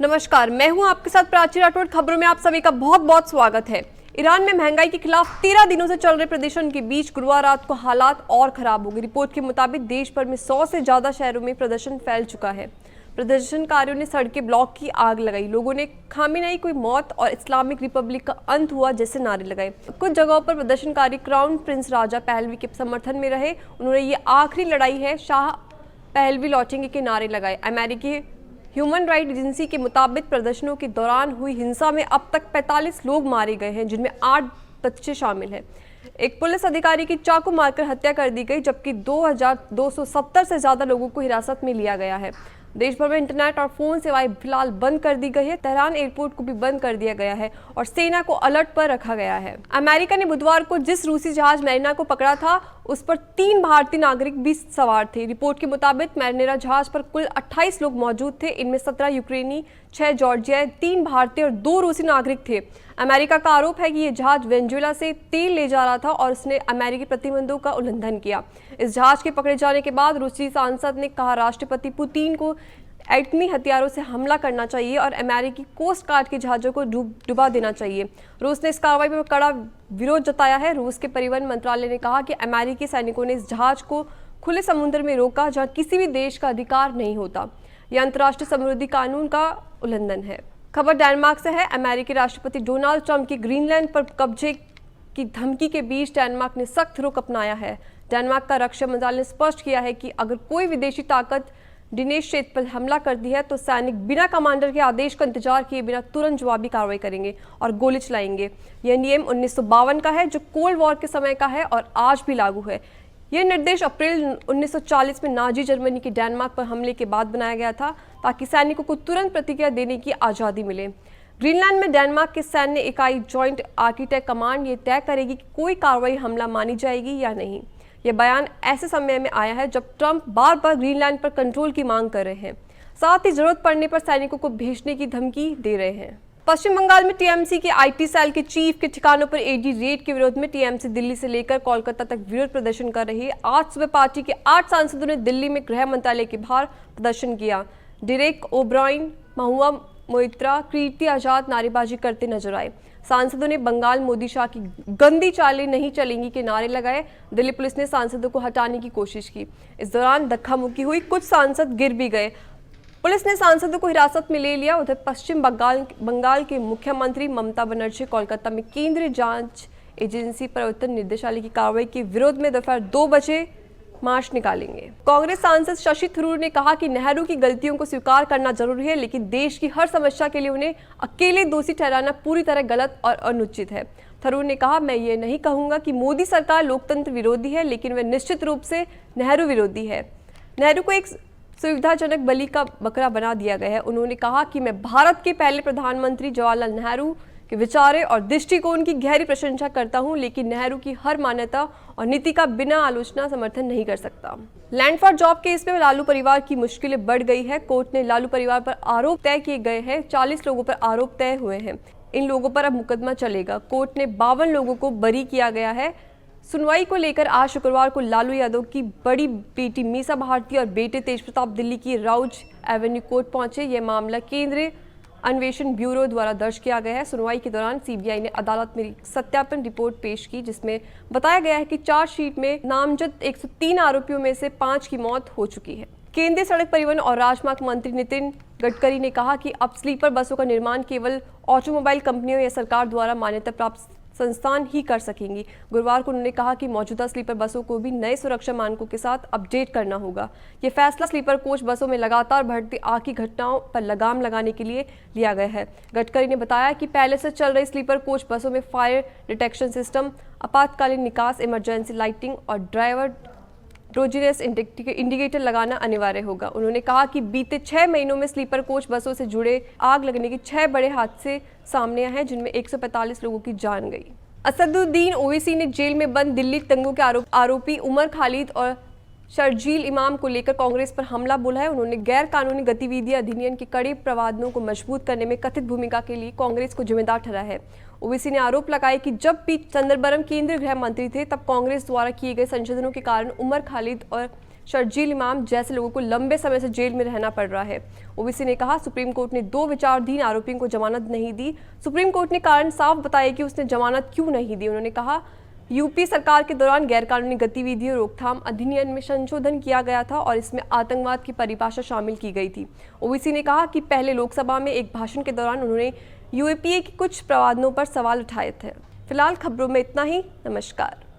नमस्कार, मैं हूं आपके साथ प्राची राठौड़। खबरों में आप सभी का बहुत बहुत स्वागत है। ईरान में महंगाई के खिलाफ 13 दिनों से चल रहे प्रदर्शन के बीच गुरुवार रात को हालात और खराब हो गए। रिपोर्ट के मुताबिक देश भर में 100 से ज्यादा शहरों में प्रदर्शन फैल चुका है। प्रदर्शनकारियों ने सड़कें ब्लॉक की, आग लगाई, लोगों ने खामेनेई की मौत और इस्लामिक रिपब्लिक का अंत हुआ जैसे नारे लगाए। कुछ जगहों पर प्रदर्शनकारी क्राउन प्रिंस राजा पहलवी के समर्थन में रहे। उन्होंने ये आखिरी लड़ाई है, शाह पहलवी लौटेंगे के नारे लगाए। अमेरिकी ह्यूमन राइट एजेंसी के मुताबिक प्रदर्शनों के दौरान हुई हिंसा में अब तक 45 लोग मारे गए हैं, जिनमें 8 बच्चे शामिल हैं। एक पुलिस अधिकारी की चाकू मारकर हत्या कर दी गई, जबकि 2270 से ज्यादा लोगों को हिरासत में लिया गया है। देश भर में इंटरनेट और फोन सेवाएं फिलहाल बंद कर दी गई है। तेहरान एयरपोर्ट को भी बंद कर दिया गया है और सेना को अलर्ट पर रखा गया है। अमेरिका ने बुधवार को जिस रूसी जहाज मैरिना को पकड़ा था, उस पर 3 भारतीय नागरिक भी सवार थे। रिपोर्ट के मुताबिक मैरिना जहाज पर कुल 28 लोग मौजूद थे। इनमें 17 यूक्रेनी, 6 जॉर्जियाई, 3 भारतीय और 2 रूसी नागरिक थे। अमेरिका का आरोप है कि यह जहाज वेनेजुएला से तेल ले जा रहा था और उसने अमेरिकी प्रतिबंधों का उल्लंघन किया। इस जहाज के पकड़े जाने के बाद रूसी सांसद ने कहा, राष्ट्रपति पुतिन को एटमी हथियारों से हमला करना चाहिए और अमेरिकी कोस्ट गार्ड के जहाजों को डुबा देना चाहिए। रूस ने इस कार्रवाई पर कड़ा विरोध जताया है। रूस के परिवहन मंत्रालय ने कहा कि अमेरिकी सैनिकों ने इस जहाज को खुले समुद्र में रोका, जहां किसी भी देश का अधिकार नहीं होता। यह अंतर्राष्ट्रीय समुद्री कानून का उल्लंघन है। खबर डेनमार्क से है। अमेरिकी राष्ट्रपति डोनाल्ड ट्रंप की ग्रीनलैंड पर कब्जे की धमकी के बीच डेनमार्क ने सख्त रुख अपनाया है। डेनमार्क का रक्षा मंत्रालय ने स्पष्ट किया है कि अगर कोई विदेशी ताकत डिनेश क्षेत्र पर हमला करती है तो सैनिक बिना कमांडर के आदेश का इंतजार किए बिना तुरंत जवाबी कार्रवाई करेंगे और गोली चलाएंगे। यह नियम 1952 का है, जो कोल्ड वॉर के समय का है और आज भी लागू है। यह निर्देश अप्रैल 1940 में नाजी जर्मनी के डेनमार्क पर हमले के बाद बनाया गया था, ताकि सैनिकों को तुरंत प्रतिक्रिया देने की आज़ादी मिले। ग्रीनलैंड में डेनमार्क की सैन्य इकाई जॉइंट आर्किटेक्ट कमांड ये तय करेगी कि कोई कार्रवाई हमला मानी जाएगी या नहीं। यह बयान ऐसे समय में आया है जब ट्रंप बार बार ग्रीनलैंड पर कंट्रोल की मांग कर रहे हैं, साथ ही जरूरत पड़ने पर सैनिकों को भेजने की धमकी दे रहे हैं। पश्चिम बंगाल में टीएमसी के आईटी सेल के चीफ के ठिकानों पर ईडी रेड के विरोध में टीएमसी दिल्ली से लेकर कोलकाता तक विरोध प्रदर्शन कर रही है। आज सुबह पार्टी के 8 सांसदों ने दिल्ली में गृह मंत्रालय के बाहर प्रदर्शन किया। डेरेक ओब्रायन, महुआ मोइत्रा, कीर्ति आजाद नारेबाजी करते नजर आए। सांसदों ने बंगाल मोदी शाह की गंदी चालें नहीं चलेंगी के नारे लगाए। दिल्ली पुलिस ने सांसदों को हटाने की कोशिश की। इस दौरान धक्का-मुक्की हुई, कुछ सांसद गिर भी गए। पुलिस ने सांसदों को हिरासत में ले लिया। उधर पश्चिम बंगाल के मुख्यमंत्री ममता बनर्जी कोलकाता में केंद्रीय जांच एजेंसी प्रवर्तन निदेशालय की कार्रवाई के विरोध में दोपहर 2 बजे मार्च निकालेंगे। कांग्रेस सांसद शशि थरूर ने कहा कि नेहरू की गलतियों को स्वीकार करना जरूरी है, लेकिन देश की हर समस्या के लिए उन्हें अकेले दोषी ठहराना पूरी तरह गलत और अनुचित है। थरूर ने कहा, मैं ये नहीं कहूंगा कि मोदी सरकार लोकतंत्र विरोधी है, लेकिन वह निश्चित रूप से नेहरू विरोधी है। नेहरू को एक सुविधाजनक बलि का बकरा बना दिया गया है। उन्होंने कहा कि मैं भारत के पहले प्रधानमंत्री जवाहरलाल नेहरू के विचारों और दृष्टिकोण की गहरी प्रशंसा करता हूं, लेकिन नेहरू की हर मान्यता और नीति का बिना आलोचना समर्थन नहीं कर सकता। लैंड फॉर जॉब केस में लालू परिवार की मुश्किलें बढ़ गई है। कोर्ट ने लालू परिवार पर आरोप तय किए गए हैं। 40 लोगों पर आरोप तय हुए हैं। इन लोगों पर अब मुकदमा चलेगा। कोर्ट ने 52 लोगों को बरी किया गया है। सुनवाई को लेकर आज शुक्रवार को लालू यादव की बड़ी बेटी मीसा भारती और बेटे तेज प्रताप दिल्ली की राउज एवेन्यू कोर्ट पहुंचे। यह मामला केंद्रीय अन्वेषण ब्यूरो द्वारा दर्ज किया गया है। सुनवाई के दौरान सीबीआई ने अदालत में सत्यापन रिपोर्ट पेश की, जिसमें बताया गया है कि चार्जशीट में नामजद 103 आरोपियों में से 5 की मौत हो चुकी है। केंद्रीय सड़क परिवहन और राजमार्ग मंत्री नितिन गडकरी ने कहा कि अब स्लीपर बसों का निर्माण केवल ऑटोमोबाइल कंपनियों या सरकार द्वारा मान्यता प्राप्त संस्थान ही कर सकेंगी। गुरुवार को उन्होंने कहा कि मौजूदा स्लीपर बसों को भी नए सुरक्षा मानकों के साथ अपडेट करना होगा। ये फैसला स्लीपर कोच बसों में लगातार बढ़ती आग की घटनाओं पर लगाम लगाने के लिए लिया गया है। गडकरी ने बताया कि पहले से चल रही स्लीपर कोच बसों में फायर डिटेक्शन सिस्टम, आपातकालीन निकास, इमरजेंसी लाइटिंग और ड्राइवर ड्रोजिनेस इंडिकेटर लगाना अनिवार्य होगा। उन्होंने कहा कि बीते 6 महीनों में स्लीपर कोच बसों से जुड़े आग लगने के 6 बड़े हादसे सामने आए हैं, जिनमें 145 लोगों की जान गई। असदुद्दीन ओवैसी ने जेल में बंद दिल्ली दंगों के आरोपी उमर खालिद और शर्जील इमाम को लेकर कांग्रेस पर हमला बोला है। उन्होंने गैर कानूनी गतिविधियां अधिनियम के कड़े प्रावधानों को मजबूत करने में कथित भूमिका के लिए कांग्रेस को जिम्मेदार ठहरा है। ओवैसी ने आरोप लगाया कि जब पी चिदंबरम केंद्रीय गृह मंत्री थे, तब कांग्रेस द्वारा किए गए संशोधनों के कारण उमर खालिद और शर्जील इमाम जैसे लोगों को लंबे समय से जेल में रहना पड़ रहा है। ओवैसी ने कहा, सुप्रीम कोर्ट ने 2 विचाराधीन आरोपियों को जमानत नहीं दी। सुप्रीम कोर्ट ने कारण साफ बताया कि उसने जमानत क्यों नहीं दी। उन्होंने कहा, यूपी सरकार के दौरान गैरकानूनी गतिविधियों रोकथाम अधिनियम में संशोधन किया गया था और इसमें आतंकवाद की परिभाषा शामिल की गई थी। ओवैसी ने कहा कि पहले लोकसभा में एक भाषण के दौरान उन्होंने यूएपीए के कुछ प्रावधानों पर सवाल उठाए थे। फिलहाल खबरों में इतना ही। नमस्कार।